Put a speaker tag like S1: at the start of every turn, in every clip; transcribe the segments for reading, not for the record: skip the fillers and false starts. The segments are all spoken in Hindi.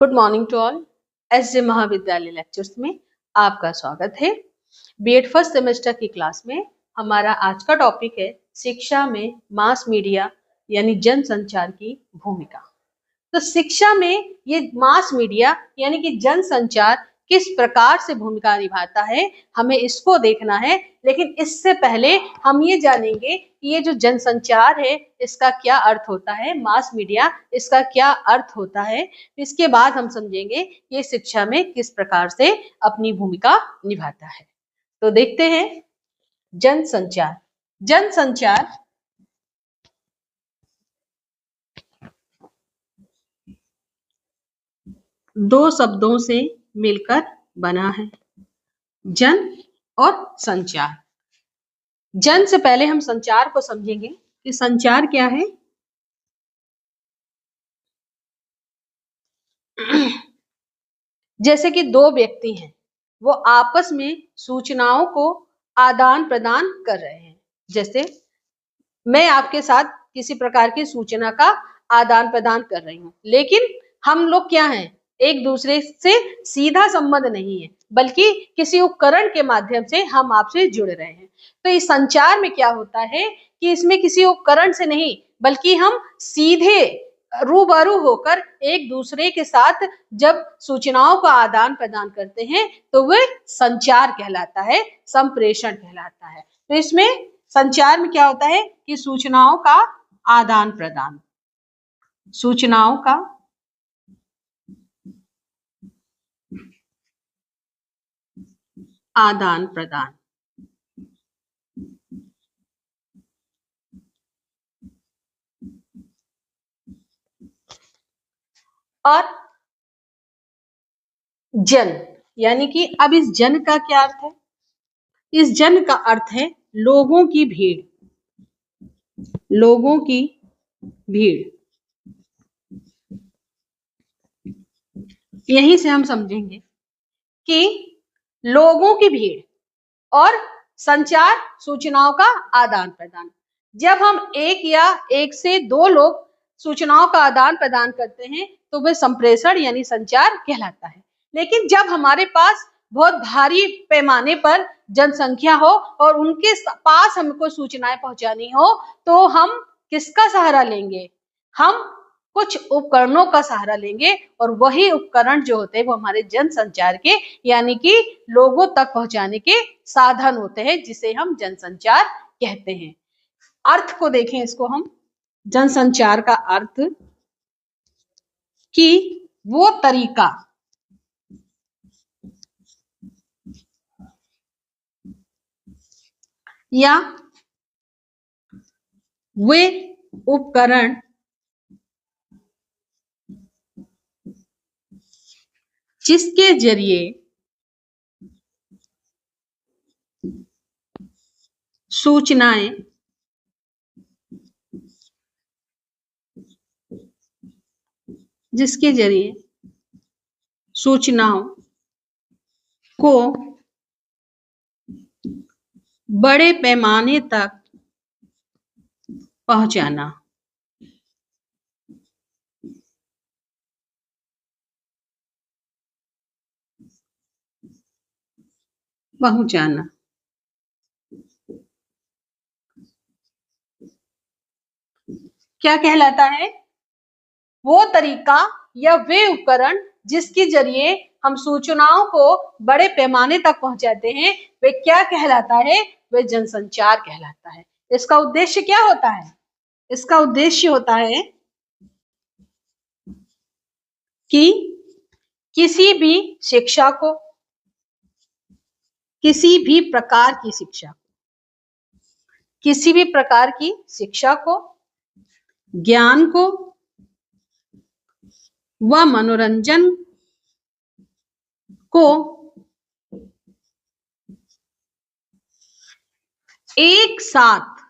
S1: Good morning to all. SJ Mahavidyalaya lectures में आपका स्वागत है। बीएड फर्स्ट सेमेस्टर की क्लास में हमारा आज का टॉपिक है शिक्षा में मास मीडिया यानी जन संचार की भूमिका। तो शिक्षा में ये मास मीडिया यानी कि जन संचार किस प्रकार से भूमिका निभाता है, हमें इसको देखना है। लेकिन इससे पहले हम ये जानेंगे कि ये जो जनसंचार है इसका क्या अर्थ होता है, मास मीडिया इसका क्या अर्थ होता है। इसके बाद हम समझेंगे ये शिक्षा में किस प्रकार से अपनी भूमिका निभाता है। तो देखते हैं जनसंचार। जनसंचार दो शब्दों से मिलकर बना है, जन और संचार। जन से पहले हम संचार को समझेंगे कि संचार क्या है। जैसे कि दो व्यक्ति हैं, वो आपस में सूचनाओं को आदान प्रदान कर रहे हैं। जैसे मैं आपके साथ किसी प्रकार की सूचना का आदान प्रदान कर रही हूँ, लेकिन हम लोग क्या हैं, एक दूसरे से सीधा संबंध नहीं है, बल्कि किसी उपकरण के माध्यम से हम आपसे जुड़ रहे हैं। तो इस संचार में क्या होता है कि इसमें किसी उपकरण से नहीं, बल्कि हम सीधे रूबरू होकर एक दूसरे के साथ जब सूचनाओं का आदान प्रदान करते हैं तो वह संचार कहलाता है, संप्रेषण कहलाता है। तो इसमें संचार में क्या होता है कि सूचनाओं का आदान प्रदान, सूचनाओं का आदान प्रदान। और जन यानी कि अब इस जन का क्या अर्थ है? इस जन का अर्थ है लोगों की भीड़, लोगों की भीड़। यहीं से हम समझेंगे कि लोगों की भीड़ और संचार सूचनाओं का आदान प्रदान। जब हम एक या एक से दो लोग सूचनाओं का आदान प्रदान करते हैं तो वह संप्रेषण यानी संचार कहलाता है। लेकिन जब हमारे पास बहुत भारी पैमाने पर जनसंख्या हो और उनके पास हमको सूचनाएं पहुंचानी हो तो हम किसका सहारा लेंगे? हम कुछ उपकरणों का सहारा लेंगे और वही उपकरण जो होते हैं वो हमारे जनसंचार के यानी कि लोगों तक पहुंचाने के साधन होते हैं, जिसे हम जनसंचार कहते हैं। अर्थ को देखें इसको हम, जनसंचार का अर्थ कि वो तरीका या वे उपकरण जिसके जरिए सूचनाएं जिसके जरिए सूचनाओं को बड़े पैमाने तक पहुंचाना। पहुंचाना क्या कहलाता है? वो तरीका या वे उपकरण जिसके जरिए हम सूचनाओं को बड़े पैमाने तक पहुंचाते हैं, वे क्या कहलाता है? वे जनसंचार कहलाता है। इसका उद्देश्य क्या होता है? इसका उद्देश्य होता है कि किसी भी शिक्षा को, किसी भी प्रकार की शिक्षा को, किसी भी प्रकार की शिक्षा को, ज्ञान को व मनोरंजन को एक साथ,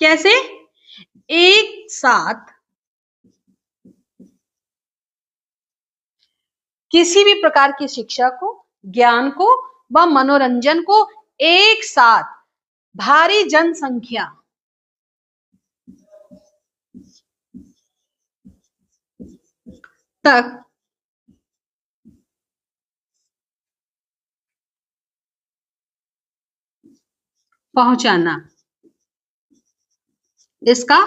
S1: कैसे? एक साथ किसी भी प्रकार की शिक्षा को, ज्ञान को व मनोरंजन को एक साथ भारी जनसंख्या तक पहुंचाना इसका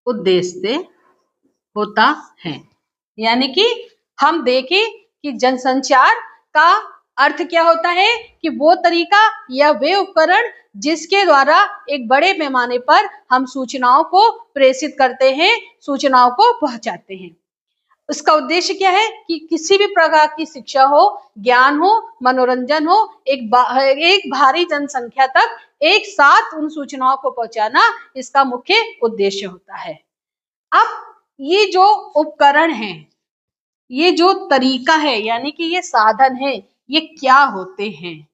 S1: उद्देश्य होता है। यानी कि हम देखें कि जनसंचार का अर्थ क्या होता है कि वो तरीका या वे उपकरण जिसके द्वारा एक बड़े पैमाने पर हम सूचनाओं को प्रेषित करते हैं, सूचनाओं को पहुंचाते हैं। उसका उद्देश्य क्या है कि किसी भी प्रकार की शिक्षा हो, ज्ञान हो, मनोरंजन हो, एक भारी जनसंख्या तक एक साथ उन सूचनाओं को पहुंचाना इसका मुख्य उद्देश्य होता है। अब ये जो उपकरण है, ये जो तरीका है, यानी कि ये साधन है, ये क्या होते हैं?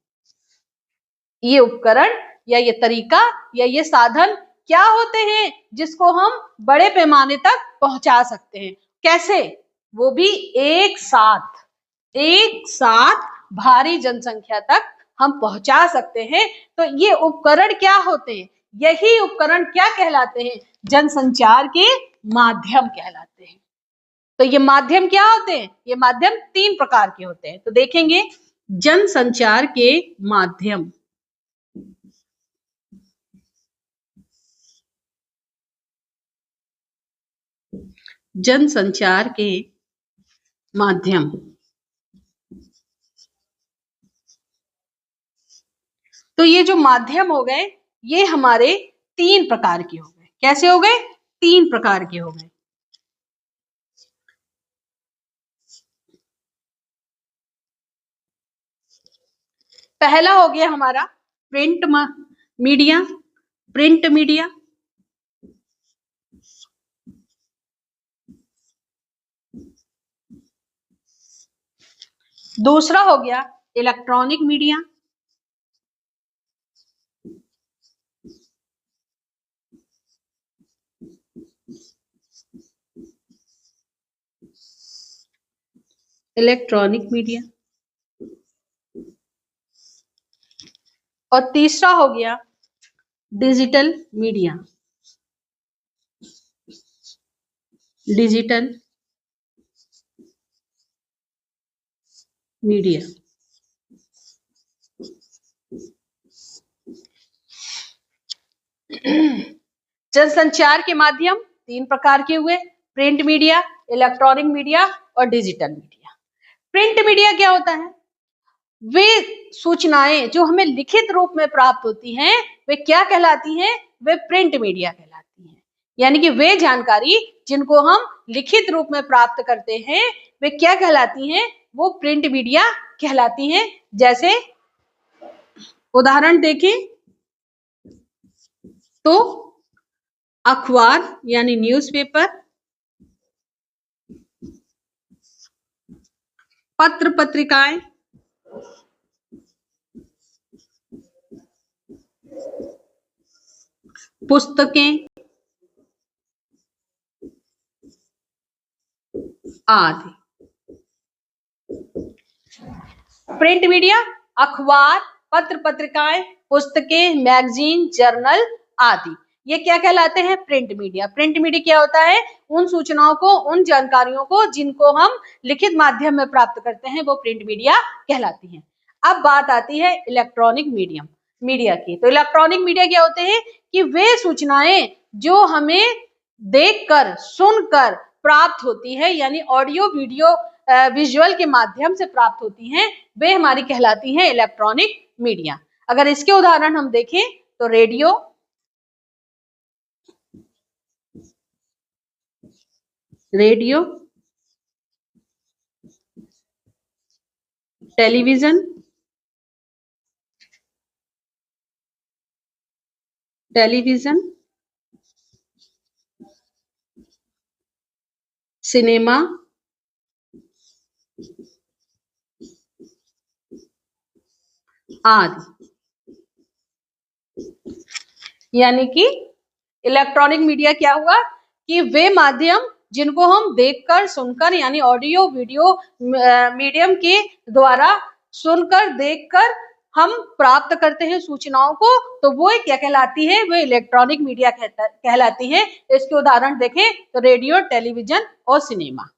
S1: ये उपकरण या ये तरीका या ये साधन क्या होते हैं जिसको हम बड़े पैमाने तक पहुंचा सकते हैं? कैसे? वो भी एक साथ भारी जनसंख्या तक हम पहुंचा सकते हैं। तो ये उपकरण क्या होते हैं? यही उपकरण क्या कहलाते हैं? जनसंचार के माध्यम कहलाते हैं। तो ये माध्यम क्या होते हैं? ये माध्यम 3 प्रकार के होते हैं। तो देखेंगे जनसंचार के माध्यम। जनसंचार के माध्यम। तो ये जो माध्यम हो गए, ये हमारे 3 प्रकार के हो गए। कैसे हो गए? 3 प्रकार के हो गए। पहला हो गया हमारा प्रिंट मीडिया। दूसरा हो गया इलेक्ट्रॉनिक मीडिया। और तीसरा हो गया डिजिटल मीडिया। जनसंचार के माध्यम 3 प्रकार के हुए, प्रिंट मीडिया, इलेक्ट्रॉनिक मीडिया और डिजिटल मीडिया। प्रिंट मीडिया क्या होता है? वे सूचनाएं जो हमें लिखित रूप में प्राप्त होती हैं, वे क्या कहलाती हैं? वे प्रिंट मीडिया कहलाती हैं। यानी कि वे जानकारी जिनको हम लिखित रूप में प्राप्त करते हैं, वे क्या कहलाती हैं? वो प्रिंट मीडिया कहलाती हैं। जैसे उदाहरण देखें तो अखबार यानी न्यूज़पेपर, पत्र पत्रिकाएं, पुस्तकें आदि। प्रिंट मीडिया अखबार, पत्र पत्रिकाएं, पुस्तकें, मैगजीन, जर्नल आदि, ये क्या कहलाते हैं? Print media. प्रिंट मीडिया क्या होता है? उन सूचनाओं को, उन जानकारियों को जिनको हम लिखित माध्यम में प्राप्त करते हैं, वो प्रिंट मीडिया कहलाती हैं। अब बात आती है इलेक्ट्रॉनिक मीडिया की। तो इलेक्ट्रॉनिक मीडिया क्या होते हैं कि वे सूचनाएं जो हमें देखकर, सुनकर प्राप्त होती है, यानी ऑडियो, वीडियो, विजुअल के माध्यम से प्राप्त होती हैं, वे हमारी कहलाती हैं इलेक्ट्रॉनिक मीडिया। अगर इसके उदाहरण हम देखें तो रेडियो, टेलीविजन, सिनेमा, आदि। यानी कि इलेक्ट्रॉनिक मीडिया क्या हुआ कि वे माध्यम जिनको हम देखकर, सुनकर, यानी ऑडियो, वीडियो मीडियम के द्वारा सुनकर, देखकर हम प्राप्त करते हैं सूचनाओं को, तो वो क्या कहलाती है? वो इलेक्ट्रॉनिक मीडिया कहलाती है। इसके उदाहरण देखें तो रेडियो, टेलीविजन और सिनेमा।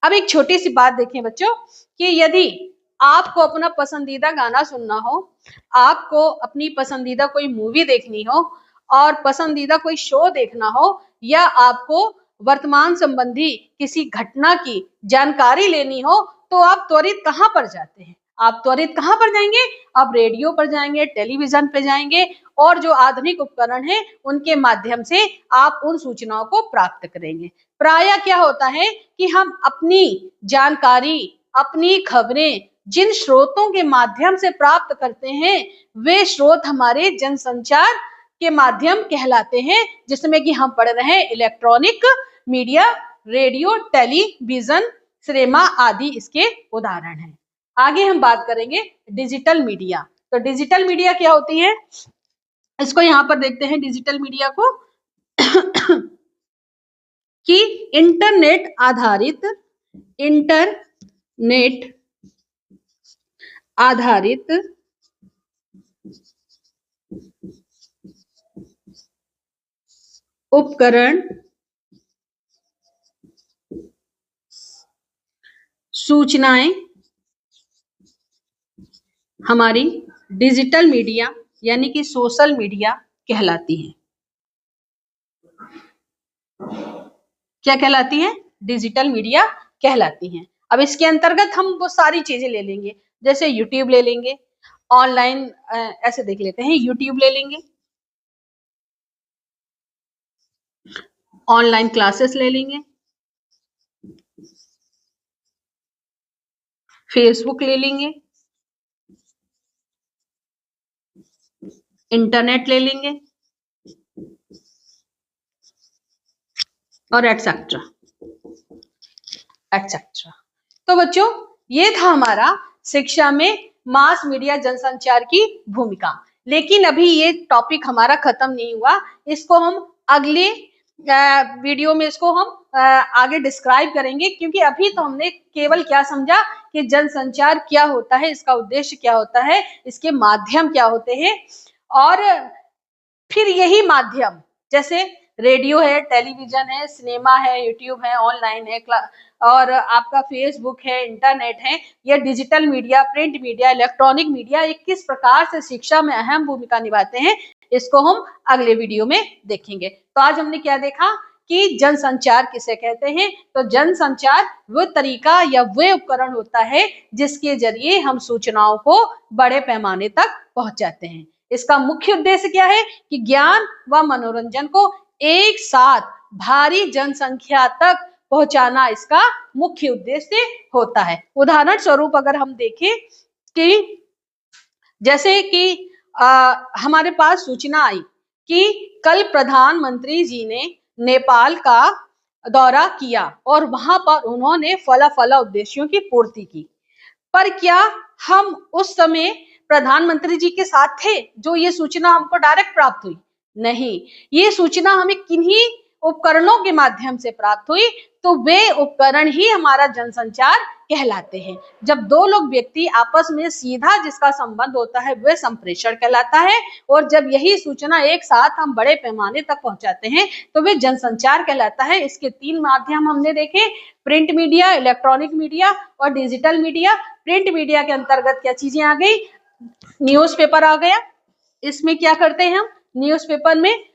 S1: अब एक छोटी सी बात देखें बच्चों कि यदि आपको अपना पसंदीदा गाना सुनना हो, आपको अपनी पसंदीदा कोई मूवी देखनी हो और पसंदीदा कोई शो देखना हो, या आपको वर्तमान संबंधी किसी घटना की जानकारी लेनी हो, तो आप त्वरित कहाँ पर जाते हैं? आप त्वरित कहाँ पर जाएंगे? आप रेडियो पर जाएंगे, टेलीविजन पे जाएंगे और जो आधुनिक उपकरण है उनके माध्यम से आप उन सूचनाओं को प्राप्त करेंगे। प्रायः क्या होता है कि हम अपनी जानकारी, अपनी खबरें जिन स्रोतों के माध्यम से प्राप्त करते हैं वे स्रोत हमारे जनसंचार के माध्यम कहलाते हैं, जिसमें कि हम पढ़ रहे हैं electronic media, radio, television, cinema आदि इसके उदाहरण हैं। आगे हम बात करेंगे डिजिटल मीडिया। तो डिजिटल मीडिया क्या होती है, इसको यहाँ पर देखते हैं डिजिटल मीडिया को कि इंटरनेट आधारित उपकरण, सूचनाएं हमारी डिजिटल मीडिया यानी कि सोशल मीडिया कहलाती हैं। क्या कहलाती हैं? डिजिटल मीडिया कहलाती हैं। अब इसके अंतर्गत हम वो सारी चीजें ले लेंगे, जैसे यूट्यूब ले लेंगे, ऑनलाइन ऐसे देख लेते हैं, यूट्यूब ले लेंगे, ऑनलाइन क्लासेस ले लेंगे, फेसबुक ले लेंगे, इंटरनेट ले लेंगे और एटसेट्रा एटसेट्रा। तो बच्चों ये था हमारा शिक्षा में मास मीडिया जनसंचार की भूमिका। लेकिन अभी ये टॉपिक हमारा खत्म नहीं हुआ, इसको हम अगले वीडियो में इसको हम आगे डिस्क्राइब करेंगे, क्योंकि अभी तो हमने केवल क्या समझा कि जनसंचार क्या होता है, इसका उद्देश्य क्या होता है, इसके माध्यम क्या होते हैं, और फिर यही माध्यम जैसे रेडियो है, टेलीविजन है, सिनेमा है, यूट्यूब है, ऑनलाइन है और आपका फेसबुक है, इंटरनेट है, यह digital media, print media, electronic media ये किस प्रकार से शिक्षा में अहम भूमिका निभाते हैं, इसको हम अगले वीडियो में देखेंगे। तो आज हमने क्या देखा कि जनसंचार किसे कहते हैं। तो जनसंचार वो तरीका या वो उपकरण होता है जिसके जरिए हम सूचनाओं को बड़े पैमाने तक पहुंचाते हैं। इसका मुख्य उद्देश्य क्या है कि ज्ञान व मनोरंजन को एक साथ भारी जनसंख्या तक पहुंचाना इसका मुख्य उद्देश्य होता है। उदाहरण स्वरूप अगर हम देखें कि जैसे कि हमारे पास सूचना आई कि कल प्रधानमंत्री जी ने नेपाल का दौरा किया और वहां पर उन्होंने फला उद्देश्यों की पूर्ति की, पर क्या हम उस समय प्रधानमंत्री जी के साथ थे जो ये सूचना हमको डायरेक्ट प्राप्त हुई? नहीं, ये सूचना हमें किन्हीं उपकरणों के माध्यम से प्राप्त हुई, तो वे उपकरण ही हमारा जनसंचार कहलाते हैं। जब दो लोग व्यक्ति आपस में सीधा जिसका संबंध होता है वह संप्रेषण कहलाता है, और जब यही सूचना एक साथ हम बड़े पैमाने तक पहुंचाते हैं तो वे जनसंचार कहलाता है। इसके 3 माध्यम हमने देखे, प्रिंट मीडिया, इलेक्ट्रॉनिक मीडिया और डिजिटल मीडिया। प्रिंट मीडिया के अंतर्गत क्या चीजें आ गई? न्यूज़पेपर आ गया। इसमें क्या करते हैं हम? न्यूज़पेपर में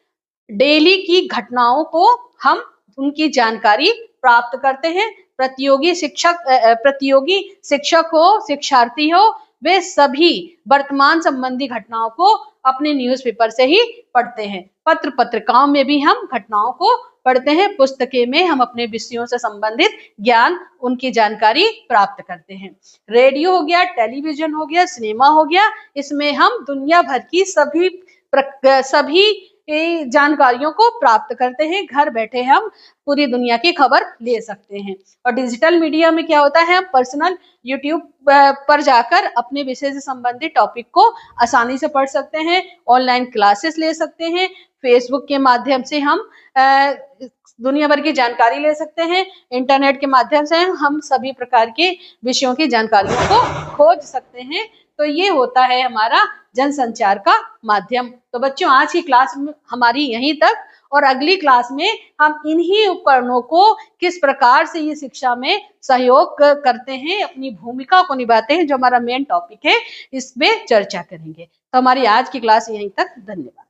S1: डेली की घटनाओं को हम उनकी जानकारी प्राप्त करते हैं। प्रतियोगी शिक्षक हो, शिक्षार्थी हो, वे सभी वर्तमान संबंधी घटनाओं को अपने न्यूज़पेपर से ही पढ़ते हैं। पत्रिकाओं में भी हम घटनाओं को पढ़ते हैं। पुस्तकें में हम अपने विषयों से संबंधित ज्ञान, उनकी जानकारी प्राप्त करते हैं। रेडियो हो गया, टेलीविजन हो गया, सिनेमा हो गया, इसमें हम दुनिया भर की सभी जानकारियों को प्राप्त करते हैं। घर बैठे हम पूरी दुनिया की खबर ले सकते हैं। और डिजिटल मीडिया में क्या होता है, हम पर्सनल यूट्यूब पर जाकर अपने विषय से संबंधित टॉपिक को आसानी से पढ़ सकते हैं, ऑनलाइन क्लासेस ले सकते हैं, फेसबुक के माध्यम से हम दुनिया भर की जानकारी ले सकते हैं, इंटरनेट के माध्यम से हम सभी प्रकार के विषयों की जानकारियों को खोज सकते हैं। तो ये होता है हमारा जनसंचार का माध्यम। तो बच्चों आज की क्लास हमारी यहीं तक, और अगली क्लास में हम इन्हीं उपकरणों को किस प्रकार से ये शिक्षा में सहयोग करते हैं, अपनी भूमिका को निभाते हैं, जो हमारा मेन टॉपिक है, इस पे चर्चा करेंगे। तो हमारी आज की क्लास यहीं तक। धन्यवाद।